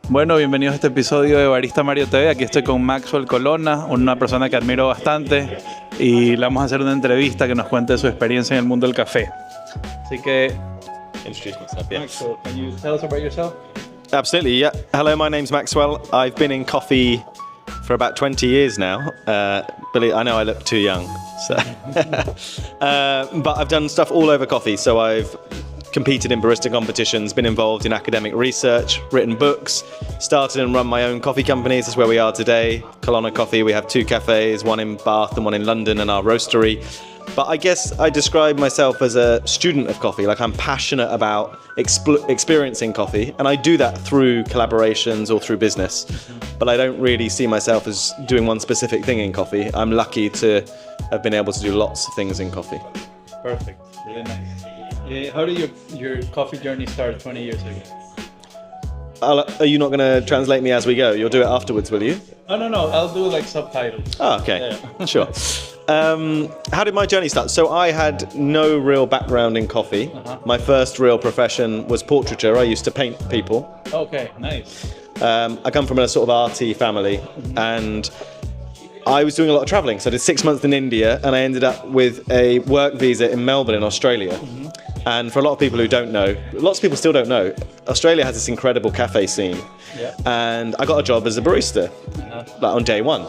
Bueno, bienvenidos a este episodio de Barista Mario TV. Aquí estoy con Maxwell Colonna, una persona que admiro bastante, y le vamos a hacer una entrevista que nos cuente su experiencia en el mundo del café. Así que, Introduce myself, yeah. Maxwell, can you tell us about yourself? Absolutely, yeah. Hello, my name's Maxwell. I've been in coffee for about 20 years now. But I know I look too young. So. But I've done stuff all over coffee. So I've competed in barista competitions, been involved in academic research, written books, started and run my own coffee companies. That's where we are today. Colonna Coffee, we have 2 cafes, one in Bath and one in London, and our roastery. But I guess I describe myself as a student of coffee. Like, I'm passionate about experiencing coffee, and I do that through collaborations or through business. But I don't really see myself as doing one specific thing in coffee. I'm lucky to have been able to do lots of things in coffee. Perfect, really nice. How did your coffee journey start 20 years ago? Are you not going to translate me as we go? You'll do it afterwards, will you? Oh, no, I'll do like subtitles. Oh, okay, Yeah. Sure. How did my journey start? So I had no real background in coffee. My first real profession was portraiture. I used to paint people. Okay, nice. I come from a sort of arty family, and I was doing a lot of travelling. So I did 6 months in India, and I ended up with a work visa in Melbourne in Australia. And for a lot of people who don't know, lots of people still don't know, Australia has this incredible cafe scene. Yeah. And I got a job as a barista, like on day one.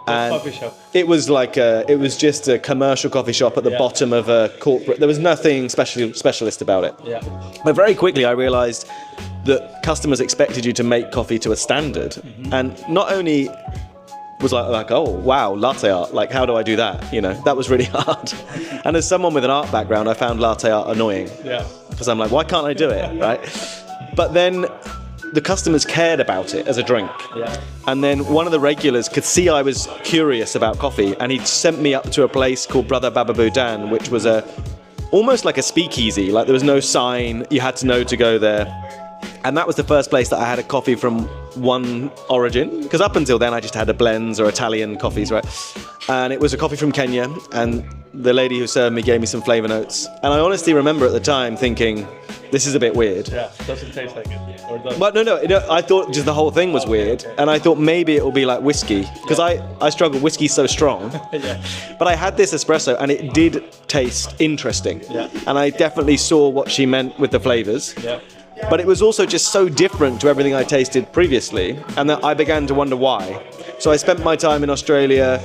And coffee shop? it was just a commercial coffee shop at the bottom of a corporate. There was nothing specialist about it. Yeah. But very quickly I realized that customers expected you to make coffee to a standard. And not only was like, oh wow, latte art, like how do I do that? You know, that was really hard. And as someone with an art background, I found latte art annoying. Yeah. Because I'm like, why can't I do it, right? But then the customers cared about it as a drink. Yeah. And then one of the regulars could see I was curious about coffee, and he sent me up to a place called Brother Bababoo Dan, which was almost like a speakeasy. Like, there was no sign, you had to know to go there. And that was the first place that I had a coffee from one origin, because up until then I just had a blends or Italian coffees, right? And it was a coffee from Kenya, and the lady who served me gave me some flavor notes. And I honestly remember at the time thinking, this is a bit weird. Yeah, doesn't taste like it. Or does? But no, I thought just the whole thing was weird. Okay. And I thought maybe it will be like whiskey, because I struggle, whiskey's so strong. Yeah. But I had this espresso and it did taste interesting. Yeah. And I definitely saw what she meant with the flavors. Yeah. But it was also just so different to everything I tasted previously, and that I began to wonder why. So I spent my time in Australia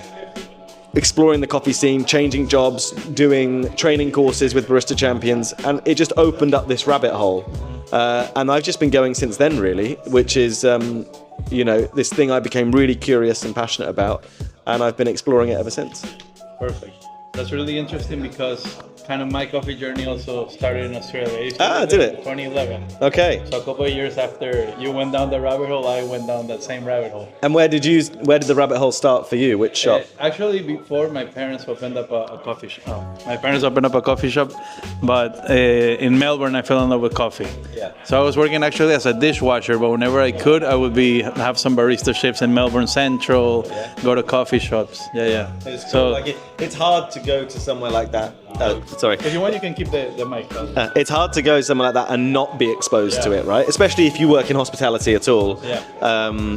exploring the coffee scene, changing jobs, doing training courses with barista champions, and it just opened up this rabbit hole. And I've just been going since then, really, which is, this thing I became really curious and passionate about, and I've been exploring it ever since. Perfect. That's really interesting, because kind of my coffee journey also started in Australia. I used to live did there it? in 2011. Okay. So a couple of years after you went down the rabbit hole, I went down that same rabbit hole. And where did the rabbit hole start for you? Which shop? Actually, before, my parents opened up a coffee shop. My parents opened up a coffee shop, but in Melbourne, I fell in love with coffee. Yeah. So I was working actually as a dishwasher, but whenever I could, I would have some barista shifts in Melbourne Central, go to coffee shops. Yeah. It's cool. So Like it's hard to go to somewhere like that. Sorry. if you want, you can keep the mic on. It's hard to go somewhere like that and not be exposed to it, right? Especially if you work in hospitality at all. Yeah.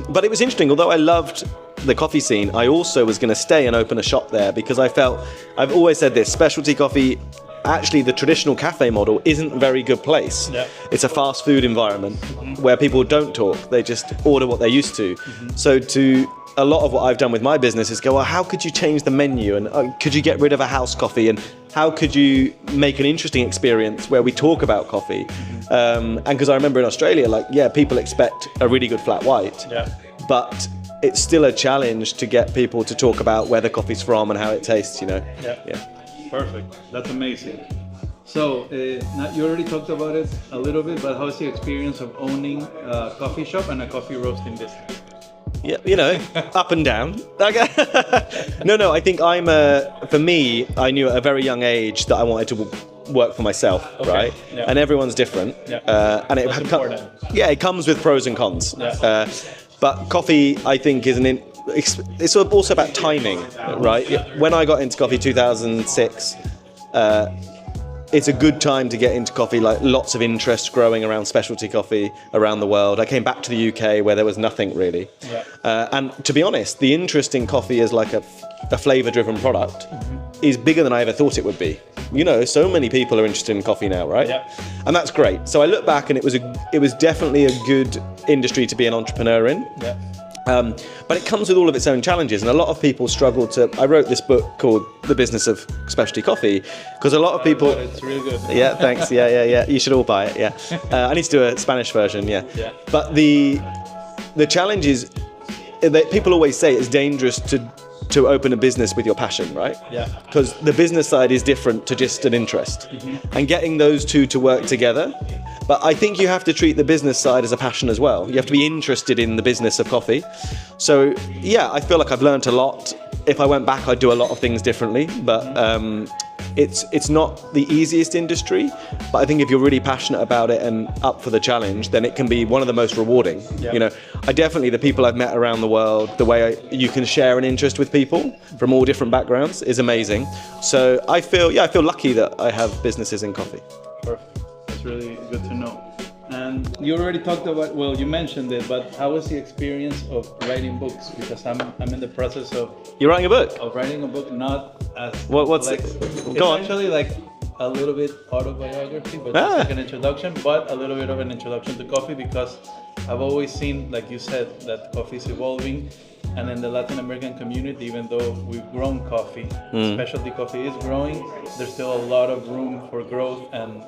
But it was interesting. Although I loved the coffee scene, I also was going to stay and open a shop there, because I felt, I've always said this, specialty coffee, actually the traditional cafe model isn't a very good place. Yeah. It's a fast food environment where people don't talk, they just order what they're used to. So a lot of what I've done with my business is go, well, how could you change the menu, and could you get rid of a house coffee, and how could you make an interesting experience where we talk about coffee? And because I remember in Australia, people expect a really good flat white, but it's still a challenge to get people to talk about where the coffee's from and how it tastes, Yeah. Perfect. That's amazing. So, now you already talked about it a little bit, but how's the experience of owning a coffee shop and a coffee roasting business? Yeah, up and down. No, I think for me, I knew at a very young age that I wanted to work for myself, right? Yeah. And everyone's different. Yeah. And That's important. it comes with pros and cons. Yeah. But coffee, I think, it's also about timing, right? When I got into coffee 2006, it's a good time to get into coffee, like lots of interest growing around specialty coffee around the world. I came back to the UK where there was nothing really. And to be honest, the interest in coffee as like a flavor-driven product is bigger than I ever thought it would be. You know, so many people are interested in coffee now, right? And that's great. So I look back and it was definitely a good industry to be an entrepreneur in. But it comes with all of its own challenges, and a lot of people struggle to. I wrote this book called The Business of Specialty Coffee because a lot of people. It's really good. Yeah, thanks. Yeah. You should all buy it. Yeah, I need to do a Spanish version. Yeah. But the challenge is that people always say it's dangerous to open a business with your passion, right? Because the business side is different to just an interest, and getting those two to work together. But I think you have to treat the business side as a passion as well. You have to be interested in the business of coffee. So yeah, I feel like I've learned a lot. If I went back, I'd do a lot of things differently. But it's not the easiest industry. But I think if you're really passionate about it and up for the challenge, then it can be one of the most rewarding. You know, the people I've met around the world, the way you can share an interest with people from all different backgrounds is amazing. So I feel lucky that I have businesses in coffee. Perfect. It's really good to know. And you already talked about, well, you mentioned it, but how was the experience of writing books? Because I'm in the process of... You're writing a book? Of writing a book, not as... What's like, it? Go on. It's actually like a little bit autobiography, but just like an introduction, but a little bit of an introduction to coffee, because I've always seen, like you said, that coffee is evolving. And in the Latin American community, even though we've grown coffee, specialty coffee is growing, there's still a lot of room for growth and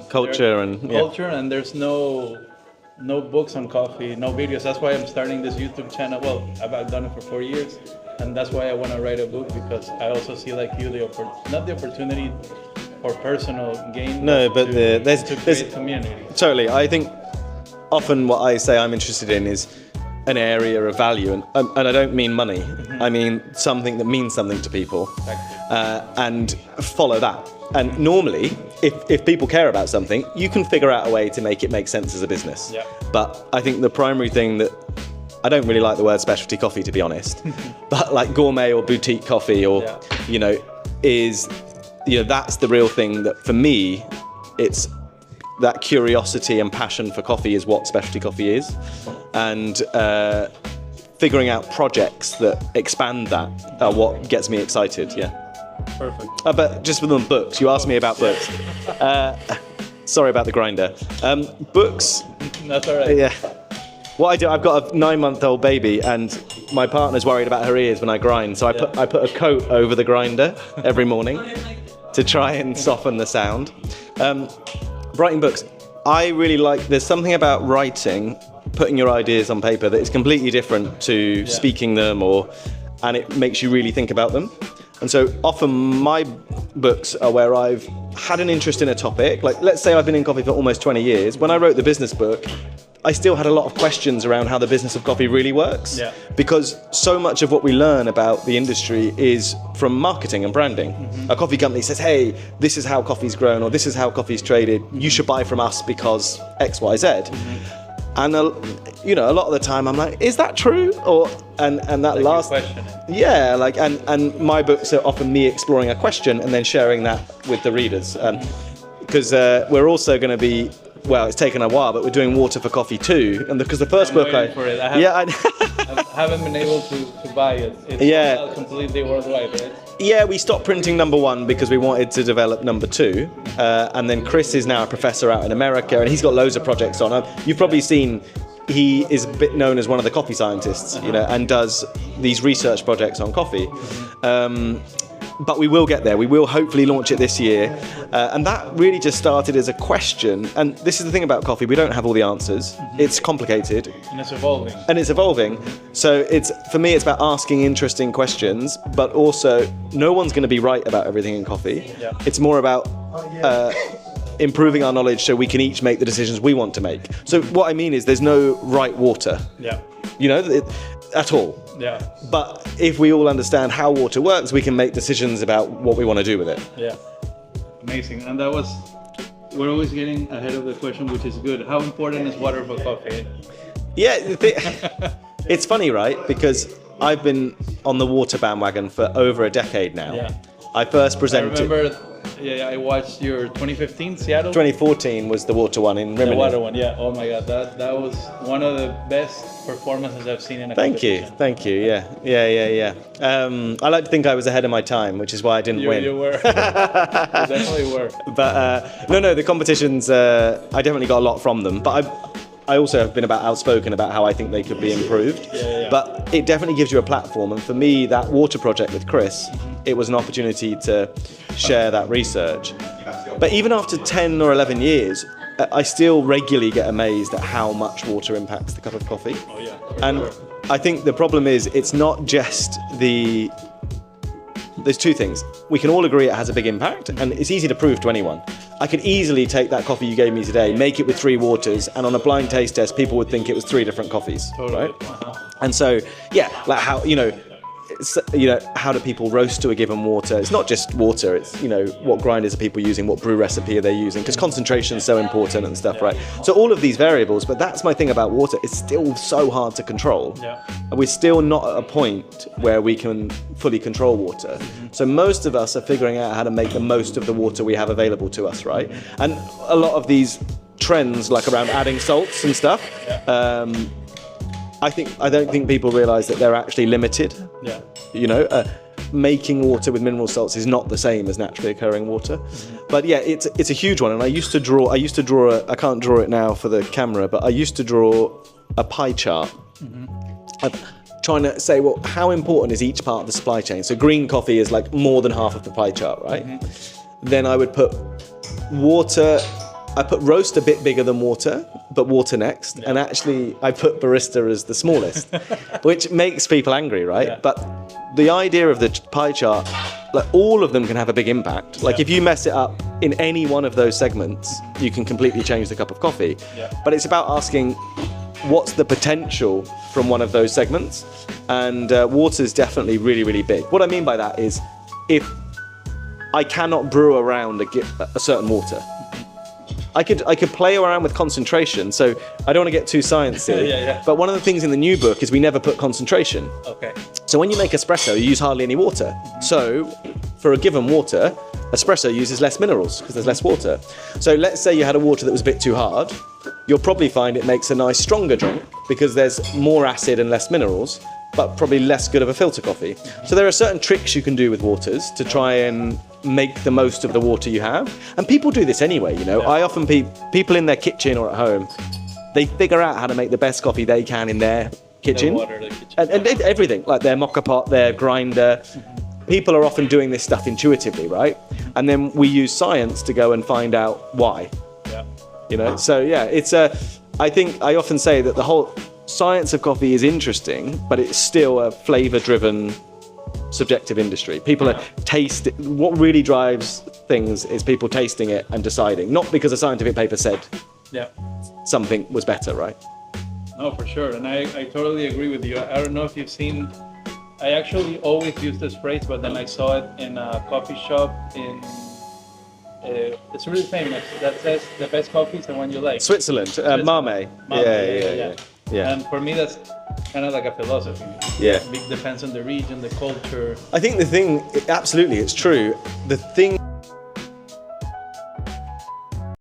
culture and there's no books on coffee, no videos. That's why I'm starting this YouTube channel. Well, I've done it for 4 years, and that's why I want to write a book, because I also see like you not the opportunity for personal gain. No, but there's community. Totally. I think often what I say I'm interested in is an area of value, and I don't mean money. I mean something that means something to people, and follow that. And normally, if people care about something, you can figure out a way to make it make sense as a business. But I think the primary thing that I don't really like the word specialty coffee, to be honest, but like gourmet or boutique coffee, or that's the real thing that for me, it's that curiosity and passion for coffee is what specialty coffee is, and figuring out projects that expand that are what gets me excited. Perfect. But just with the books, you asked me about books. Sorry about the grinder. Books. That's all right. Yeah. What I do, I've got a 9-month-old baby, and my partner's worried about her ears when I grind, so I put a coat over the grinder every morning to try and soften the sound. Writing books, I really like, there's something about writing, putting your ideas on paper that is completely different to speaking them, and it makes you really think about them. And so often my books are where I've had an interest in a topic. Like, let's say I've been in coffee for almost 20 years. When I wrote the business book, I still had a lot of questions around how the business of coffee really works. Because so much of what we learn about the industry is from marketing and branding. A coffee company says, hey, this is how coffee's grown, or this is how coffee's traded. You should buy from us because X, Y, Z. And a lot of the time I'm like, is that true? And that last question. And my books are often me exploring a question and then sharing that with the readers. Because we're also going to be, well, it's taken a while, but we're doing Water for Coffee too. And because the first book I haven't been able to buy it. It's completely worldwide, right? Yeah, we stopped printing number 1 because we wanted to develop number 2. And then Chris is now a professor out in America, and he's got loads of projects on. You've probably seen, he is a bit known as one of the coffee scientists, and does these research projects on coffee. But we will get there. We will hopefully launch it this year. And that really just started as a question. And this is the thing about coffee, we don't have all the answers. It's complicated. And it's evolving. So for me, it's about asking interesting questions, but also no one's going to be right about everything in coffee. It's more about improving our knowledge so we can each make the decisions we want to make. So what I mean is there's no right water. At all. But if we all understand how water works, we can make decisions about what we want to do with it. Amazing. And we're always getting ahead of the question, which is good. How important is water for coffee? It's funny, right? Because I've been on the water bandwagon for over a decade now. I first I presented. remember, yeah, I watched your 2015 Seattle. 2014 was the water one in Rimini. The water one, yeah. Oh my God, that was one of the best performances I've seen in a competition. Thank you. Yeah. I like to think I was ahead of my time, which is why I didn't win. You were. You definitely were. But no, the competitions, I definitely got a lot from them. But I also have been outspoken about how I think they could be improved. Yeah. But it definitely gives you a platform. And for me, that water project with Chris, it was an opportunity to share that research. But even after 10 or 11 years, I still regularly get amazed at how much water impacts the cup of coffee. Oh yeah. And I think the problem is it's not just there's two things. We can all agree it has a big impact, and it's easy to prove to anyone. I could easily take that coffee you gave me today, make it with 3 waters, and on a blind taste test, people would think it was 3 different coffees, Totally. right? And so, yeah, like how, how do people roast to a given water? It's not just water, it's, what grinders are people using, what brew recipe are they using, because concentration is so important and stuff, right? So all of these variables, but that's my thing about water, it's still so hard to control. Yeah. And we're still not at a point where we can fully control water. So most of us are figuring out how to make the most of the water we have available to us, right? And a lot of these trends, like around adding salts and stuff, I don't think people realise that they're actually limited. Yeah. Making water with mineral salts is not the same as naturally occurring water. But yeah, it's a huge one. And I used to draw I can't draw it now for the camera, but I used to draw a pie chart. Of trying to say, well, how important is each part of the supply chain? So green coffee is like more than half of the pie chart, right? Then I would put I put roast a bit bigger than water, but water next. And actually, I put barista as the smallest, which makes people angry, right? Yeah. But the idea of the pie chart, like all of them can have a big impact. Like if you mess it up in any one of those segments, you can completely change the cup of coffee. Yeah. But it's about asking, what's the potential from one of those segments? And water is definitely really, really big. What I mean by that is, if I cannot brew around a certain water, I could play around with concentration, so I don't want to get too sciencey. Yeah. But one of the things in the new book is we never put concentration. Okay. So when you make espresso, you use hardly any water. So for a given water, espresso uses less minerals because there's less water. So let's say you had a water that was a bit too hard, you'll probably find it makes a nice stronger drink because there's more acid and less minerals, but probably less good of a filter coffee. So there are certain tricks you can do with waters to try and make the most of the water you have. And people do this anyway, I often people in their kitchen or at home, they figure out how to make the best coffee they can in their kitchen. The kitchen. And everything, like their mocha pot, their grinder. People are often doing this stuff intuitively, right? And then we use science to go and find out why. Yeah. So yeah, I think I often say that the whole science of coffee is interesting, but it's still a flavor-driven, subjective industry. People are what really drives things is people tasting it and deciding, not because a scientific paper said something was better, right? No, for sure. And I totally agree with you. I don't know if you've seen, I actually always use this phrase, but then I saw it in a coffee shop in, it's really famous, that says the best coffee is the one you like. Switzerland. Mame. Yeah. And for me, that's kind of like a philosophy. Yeah. It depends on the region, the culture. I think the thing, absolutely, it's true. The thing